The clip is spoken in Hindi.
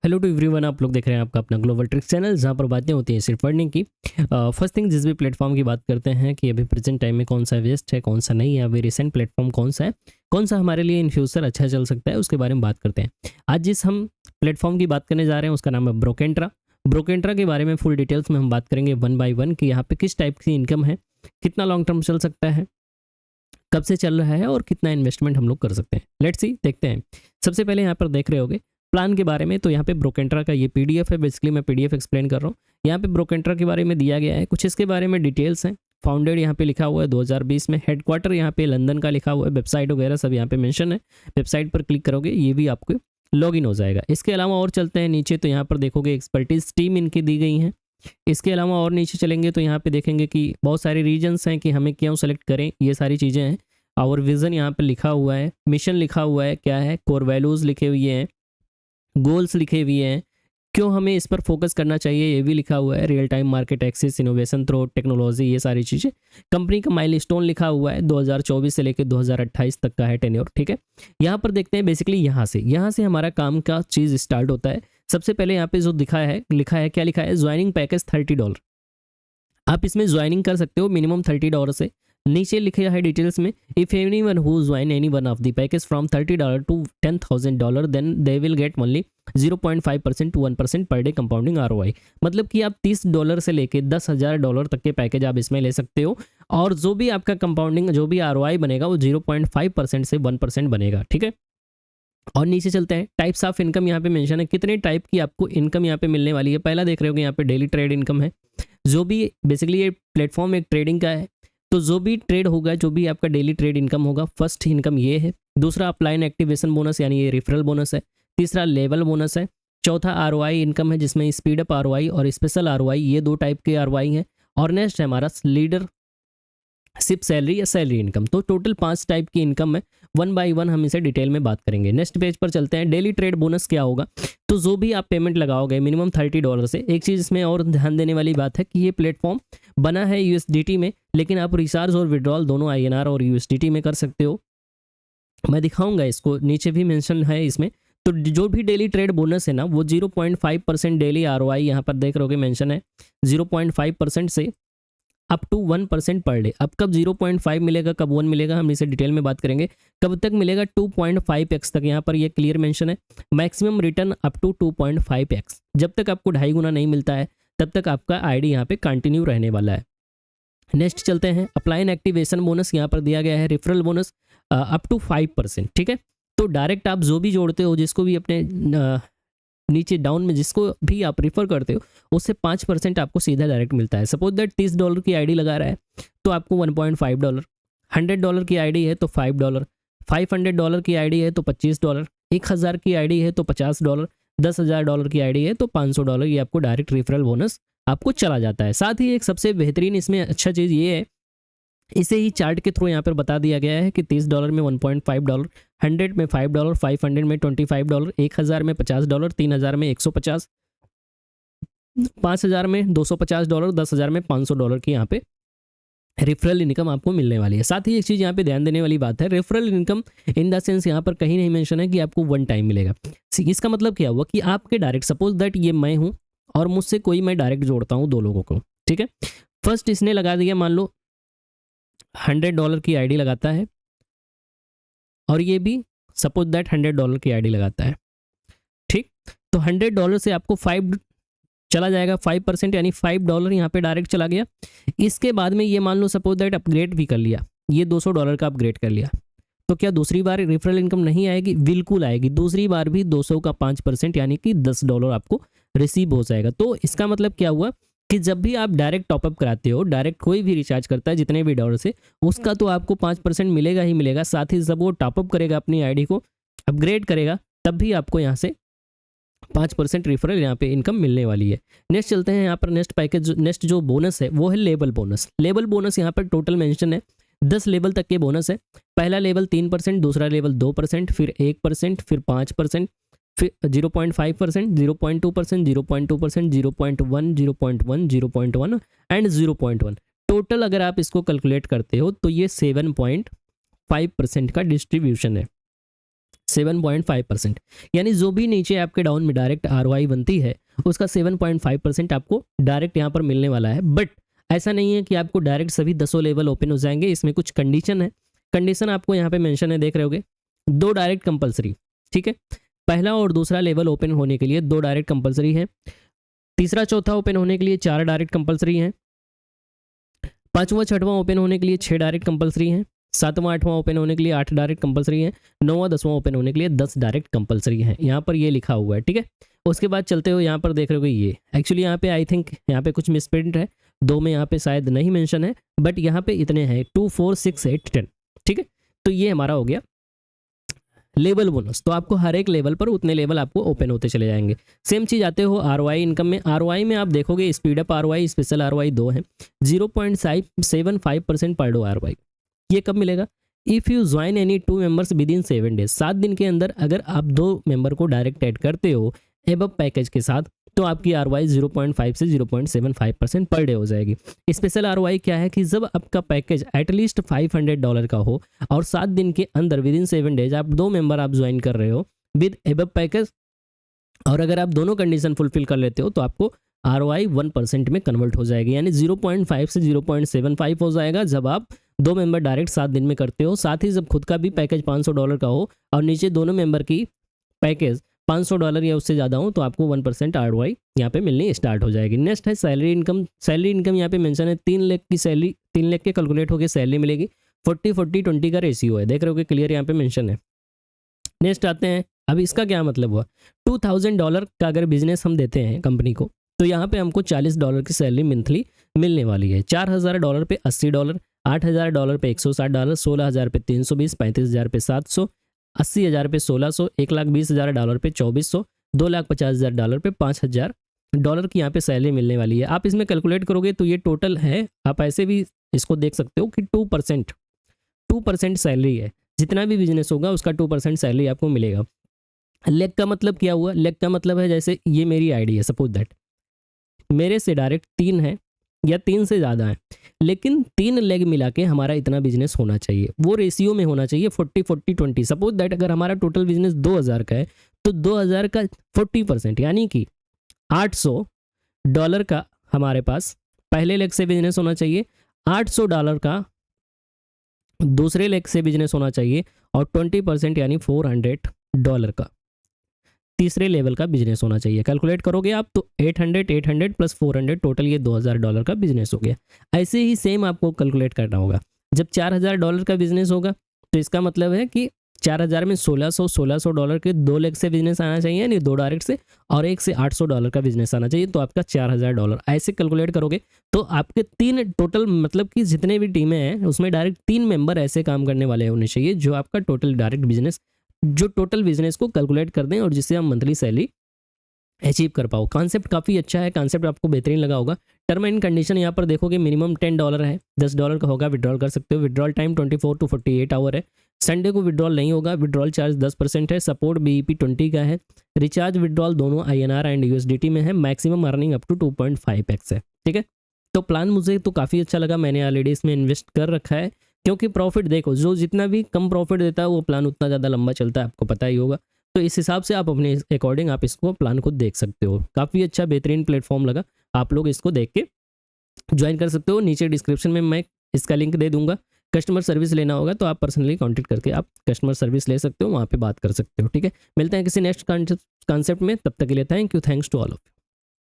हेलो टू एवरीवन, आप लोग देख रहे हैं आपका अपना ग्लोबल ट्रिक्स चैनल, जहां पर बातें होती हैं सिर्फ पढ़ने की। फर्स्ट थिंग, जिस भी प्लेटफॉर्म की बात करते हैं कि अभी प्रेजेंट टाइम में कौन सा बेस्ट है, कौन सा नहीं है, अभी रिसेंट प्लेटफॉर्म कौन सा है, कौन सा हमारे लिए इन फ्यूचर अच्छा चल सकता है, उसके बारे में बात करते हैं। आज जिस हम प्लेटफॉर्म की बात करने जा रहे हैं उसका नाम है ब्रोकेंट्रा। ब्रोकेंट्रा के बारे में फुल डिटेल्स में हम बात करेंगे वन बाय वन कि यहाँ पे किस टाइप की इनकम है, कितना लॉन्ग टर्म चल सकता है, कब से चल रहा है और कितना इन्वेस्टमेंट हम लोग कर सकते हैं। लेट्स सी, देखते हैं। सबसे पहले यहाँ पर देख रहे होगे प्लान के बारे में, तो यहाँ पे ब्रोकेंट्रा का ये पीडीएफ है। बेसिकली मैं पीडीएफ एक्सप्लेन कर रहा हूँ। यहाँ पे ब्रोकेंट्रा के बारे में दिया गया है, कुछ इसके बारे में डिटेल्स हैं। फाउंडेड यहाँ पे लिखा हुआ है 2020 में, हेडक्वार्टर यहाँ पे लंदन का लिखा हुआ है, वेबसाइट वगैरह सब यहाँ पे मेंशन है। वेबसाइट पर क्लिक करोगे ये भी आपको लॉगिन हो जाएगा। इसके अलावा और चलते हैं नीचे, तो यहाँ पर देखोगे एक्सपर्टीज टीम इनकी दी गई है। इसके अलावा और नीचे चलेंगे तो यहाँ पे देखेंगे कि बहुत सारे रीजन्स हैं कि हमें क्यों सेलेक्ट करें, ये सारी चीज़ें हैं। और विजन यहाँ पे लिखा हुआ है, मिशन लिखा हुआ है, क्या है, कोर वैल्यूज़ लिखे हुए हैं, गोल्स लिखे हुए हैं, क्यों हमें इस पर फोकस करना चाहिए ये भी लिखा हुआ है, real time market access, innovation through technology, ये सारी चीज़ें। कंपनी का माइलस्टोन लिखा हुआ है, 2024 से लेकर 2028 तक का है टेन्योर। ठीक है, यहाँ पर देखते हैं बेसिकली यहाँ से हमारा काम का चीज़ स्टार्ट होता है। सबसे पहले यहाँ पे जो लिखा है क्या लिखा है, ज्वाइनिंग पैकेज $30। आप इसमें ज्वाइनिंग कर सकते हो मिनिमम $30 से। नीचे लिखा है डिटेल्स में, if anyone who join any one of the package from $30 to $10,000 then they will get only 0.5% to 1% per day compounding ROI। मतलब कि आप $30 से लेके $10,000 तक के पैकेज आप इसमें ले सकते हो, और जो भी आपका कंपाउंडिंग जो भी ROI बनेगा वो 0.5% से 1% बनेगा। ठीक है, और नीचे चलते हैं। टाइप्स ऑफ इनकम यहाँ पे मेंशन है, कितने टाइप की आपको इनकम यहाँ पे मिलने वाली है। पहला देख रहे हो यहाँ पे डेली ट्रेड इनकम है, जो भी बेसिकली ये प्लेटफॉर्म एक ट्रेडिंग का है, तो जो भी ट्रेड होगा, जो भी आपका डेली ट्रेड इनकम होगा, फर्स्ट इनकम ये है। दूसरा अपलाइन एक्टिवेशन बोनस यानी ये रेफरल बोनस है। तीसरा लेवल बोनस है। चौथा ROI इनकम है, जिसमें स्पीड अप ROI और स्पेशल ROI, ये दो टाइप के ROI हैं। और नेक्स्ट है हमारा लीडर सिप सैलरी या सैलरी इनकम। तो टोटल 5 टाइप की इनकम है, वन बाय वन हम इसे डिटेल में बात करेंगे। नेक्स्ट पेज पर चलते हैं। डेली ट्रेड बोनस क्या होगा, तो जो भी आप पेमेंट लगाओगे मिनिमम $30 से। एक चीज़ इसमें और ध्यान देने वाली बात है कि ये प्लेटफॉर्म बना है USDT में, लेकिन आप रिचार्ज और विड्रॉल दोनों INR और USDT में कर सकते हो। मैं दिखाऊंगा इसको, नीचे भी मेंशन है इसमें। तो जो भी डेली ट्रेड बोनस है ना, वो 0.5% डेली ROI यहाँ पर देख रहोगे मेंशन है, 0.5% से अप टू 1% पर डे। अब कब 0.5 मिलेगा, कब 1 मिलेगा, हम इसे डिटेल में बात करेंगे। कब तक मिलेगा, 2.5x तक यहाँ पर ये क्लियर मेंशन है। Maximum return up to 2.5x। जब तक आपको 2.5 गुना नहीं मिलता है तब तक आपका ID यहाँ पे कंटिन्यू रहने वाला है। नेक्स्ट चलते हैं। अप्लाइन एक्टिवेशन बोनस यहाँ पर दिया गया है, रेफरल बोनस अप टू 5%। ठीक है, तो डायरेक्ट आप जो भी जोड़ते हो, जिसको भी अपने नीचे डाउन में जिसको भी आप रिफर करते हो, उससे 5% आपको सीधा डायरेक्ट मिलता है। सपोज दैट $30 की ID लगा रहा है तो आपको $1.5, $100 की ID है तो $5, $500 की ID है तो $25, 1000 की ID है तो $50, $10,000 की ID है तो $500। ये आपको डायरेक्ट रेफरल बोनस आपको चला जाता है। साथ ही एक सबसे बेहतरीन इसमें अच्छा चीज़ ये है, इसे ही चार्ट के थ्रू यहाँ पर बता दिया गया है कि $30 में $1.5, 100 में $5, 500 में $25, 1000 में $50, 3000 में $150, 5000 में $250, 10,000 में $500 की यहाँ पे रेफरल इनकम आपको मिलने वाली है। साथ ही एक चीज़ यहाँ पे ध्यान देने वाली बात है, referral income in the sense यहाँ पर कहीं नहीं मेंशन है कि आपको वन टाइम मिलेगा। इसका मतलब क्या हुआ कि आपके डायरेक्ट, सपोज दैट ये मैं हूँ और मुझसे कोई मैं डायरेक्ट जोड़ता हूँ दो लोगों को। ठीक है, फर्स्ट इसने लगा दिया, मान लो $100 की ID लगाता है, और ये भी सपोज दैट $100 की ID लगाता है। ठीक, तो $100 से आपको 5 चला जाएगा, 5% यानी $5 यहाँ पे डायरेक्ट चला गया। इसके बाद में ये मान लो सपोज दैट अपग्रेड भी कर लिया, ये $200 का अपग्रेड कर लिया, तो क्या दूसरी बार रेफरल इनकम नहीं आएगी? बिल्कुल आएगी। दूसरी बार भी 200 का 5% यानी कि $10 आपको रिसीव हो जाएगा। तो इसका मतलब क्या हुआ कि जब भी आप डायरेक्ट टॉपअप कराते हो, डायरेक्ट कोई भी रिचार्ज करता है जितने भी डॉलर से, उसका तो आपको 5% मिलेगा ही मिलेगा। साथ ही जब वो टॉपअप करेगा अपनी ID को, अपग्रेड करेगा, तब भी आपको यहाँ से 5% रेफरल यहाँ पे इनकम मिलने वाली है। नेक्स्ट चलते हैं यहाँ पर। नेक्स्ट पैकेज, नेक्स्ट जो बोनस है वो है लेवल बोनस। लेवल बोनस यहाँ पर टोटल मेंशन है, 10 लेवल तक के बोनस है। पहला लेवल 3%, दूसरा लेवल 2%, फिर 1%, फिर 5%, फिर 0.5%, 0.2%, 0.2%, 0.1, 0.1, 0.1 एंड 0.1। टोटल अगर आप इसको कैलकुलेट करते हो तो ये 7.5% का डिस्ट्रीब्यूशन है। 7.5%। यानी जो भी नीचे आपके डाउन में डायरेक्ट आरओआई बनती है उसका 7.5% आपको डायरेक्ट यहाँ पर मिलने वाला है। बट ऐसा नहीं है कि आपको डायरेक्ट सभी 10 लेवल ओपन हो जाएंगे, इसमें कुछ कंडीशन है। कंडीशन आपको यहाँ पे मेंशन है, देख रहे होगे, 2 डायरेक्ट कंपलसरी, ठीक है। पहला और दूसरा लेवल ओपन होने के लिए 2 डायरेक्ट कंपलसरी है। तीसरा चौथा ओपन होने के लिए 4 डायरेक्ट कंपलसरी हैं। पांचवा छठवां ओपन होने के लिए 6 डायरेक्ट कंपलसरी हैं। सातवां आठवां ओपन होने के लिए 8 डायरेक्ट कंपलसरी हैं। नौवां 10वां ओपन होने के लिए 10 डायरेक्ट कंपलसरी हैं। यहाँ पर ये लिखा हुआ है, ठीक है। उसके बाद चलते हो, यहाँ पर देख रहे हो ये एक्चुअली यहाँ पे आई थिंक यहाँ पे कुछ मिसप्रिंट है, 2 में यहाँ पे शायद नहीं मेंशन है, बट यहाँ पे इतने हैं 2 4 6 8 10, ठीक है। तो ये हमारा हो गया लेवल बोनस। तो आपको हर एक लेवल पर उतने लेवल आपको ओपन होते चले जाएंगे। सेम चीज़ आते हो आरओआई इनकम में। आरओआई में आप देखोगे speed up ROI, special ROI 2 है, 0.75% पर डे आरओआई। ये कब मिलेगा? If you join any 2 members with in 7 days, 7 दिन के अंदर अगर आप 2 मेंबर को डायरेक्ट ऐड करते हो एबव पैकेज के साथ, तो आपकी आरओआई 0.5 से 0.75% पर डे हो जाएगी। स्पेशल आरओआई क्या है कि जब आपका पैकेज एटलीस्ट $500 का हो और 7 दिन के अंदर विद इन 7 डेज आप 2 मेंबर आप ज्वाइन कर रहे हो विद एबव पैकेज, और अगर आप दोनों कंडीशन फुलफिल कर लेते हो तो आपको आरओआई 1% में कन्वर्ट हो जाएगी। यानी 0.5 से 0.75 हो जाएगा जब आप 2 मेंबर डायरेक्ट 7 दिन में करते हो। साथ ही जब खुद का भी पैकेज $500 का हो और नीचे दोनों मेंबर की पैकेज $500 या उससे ज़्यादा हो, तो आपको 1% आरओआई यहाँ पे मिलनी स्टार्ट हो जाएगी। नेक्स्ट है सैलरी इनकम। सैलरी इनकम यहाँ पे मेंशन है 3 लाख की सैलरी, 3 लाख के कैलकुलेट होकर सैलरी मिलेगी। 40-40-20 का रेशियो है, देख रहे हो कि क्लियर यहाँ पे मेंशन है। नेक्स्ट आते हैं, अब इसका क्या मतलब हुआ, $2000 का अगर बिजनेस हम देते हैं कंपनी को, तो यहाँ पे हमको $40 की सैलरी मंथली मिलने वाली है। $4000 पे $80, $8000 पे $160, $16000 पे 320, $35000 पे 700, $80000 पे 1600, $1,20,000 पे 2400, $2,50,000 पे $5000 की यहाँ पे सैलरी मिलने वाली है। आप इसमें कैलकुलेट करोगे तो ये टोटल है, आप ऐसे भी इसको देख सकते हो कि 2% सैलरी है। जितना भी बिजनेस होगा उसका 2% सैलरी आपको मिलेगा। लेग का मतलब क्या हुआ? लेग का मतलब है जैसे ये मेरी आईडी है, सपोज दैट मेरे से डायरेक्ट 3 है या 3 से ज़्यादा है, लेकिन 3 लेग मिला के हमारा इतना बिजनेस होना चाहिए, वो रेशियो में होना चाहिए 40-40-20। सपोज दैट अगर हमारा टोटल बिजनेस 2000 का है तो 2000 का 40% यानी कि $800 का हमारे पास पहले लेग से बिजनेस होना चाहिए, $800 का दूसरे लेग से बिजनेस होना चाहिए, और 20% यानी $400 का तीसरे लेवल का बिजनेस होना चाहिए। कैलकुलेट करोगे आप तो 800 प्लस 400 टोटल ये $2000 का बिजनेस हो गया। ऐसे ही सेम आपको कैलकुलेट करना होगा। जब $4000 का बिजनेस होगा तो इसका मतलब है कि 4000 में $1600 के 2 लेग से बिजनेस आना चाहिए, यानी 2 डायरेक्ट से, और एक से $800 का बिजनेस आना चाहिए, तो आपका $4000। ऐसे कैलकुलेट करोगे तो आपके 3 टोटल, मतलब कि जितने भी टीमें हैं उसमें डायरेक्ट 3 मेंबर ऐसे काम करने वाले होने चाहिए जो आपका टोटल डायरेक्ट बिजनेस, जो टोटल बिजनेस को कैलकुलेट कर दें और जिससे हम मंथली सैलरी अचीव कर पाओ। कॉन्सेप्ट काफ़ी अच्छा है, कॉन्सेप्ट आपको बेहतरीन लगा होगा। टर्म एंड कंडीशन यहाँ पर देखोगे मिनिमम $10 है, $10 का होगा, विड्रॉल कर सकते हो। विड्रॉल टाइम 24 to 48 आवर है। संडे को विड्रॉल नहीं होगा। विड्रॉल चार्ज 10% है। सपोर्ट BEP 20 का है। रिचार्ज विड्रॉल दोनों INR एंड USDT में है। Maximum earning up to 2.5x है, ठीक है। तो प्लान मुझे तो काफ़ी अच्छा लगा, मैंने ऑलरेडी इसमें इन्वेस्ट कर रखा है, क्योंकि प्रॉफिट देखो, जो जितना भी कम प्रॉफिट देता है वो प्लान उतना ज़्यादा लंबा चलता है, आपको पता ही होगा। तो इस हिसाब से आप अपने अकॉर्डिंग आप इसको प्लान को देख सकते हो। काफ़ी अच्छा बेहतरीन प्लेटफॉर्म लगा, आप लोग इसको देख के ज्वाइन कर सकते हो। नीचे डिस्क्रिप्शन में मैं इसका लिंक दे दूंगा। कस्टमर सर्विस लेना होगा तो आप पर्सनली कॉन्टेक्ट करके आप कस्टमर सर्विस ले सकते हो, वहाँ पे बात कर सकते हो, ठीक है। मिलते हैं किसी नेक्स्ट कॉन्सेप्ट में, तब तक के लिए thank you, thanks to all of you.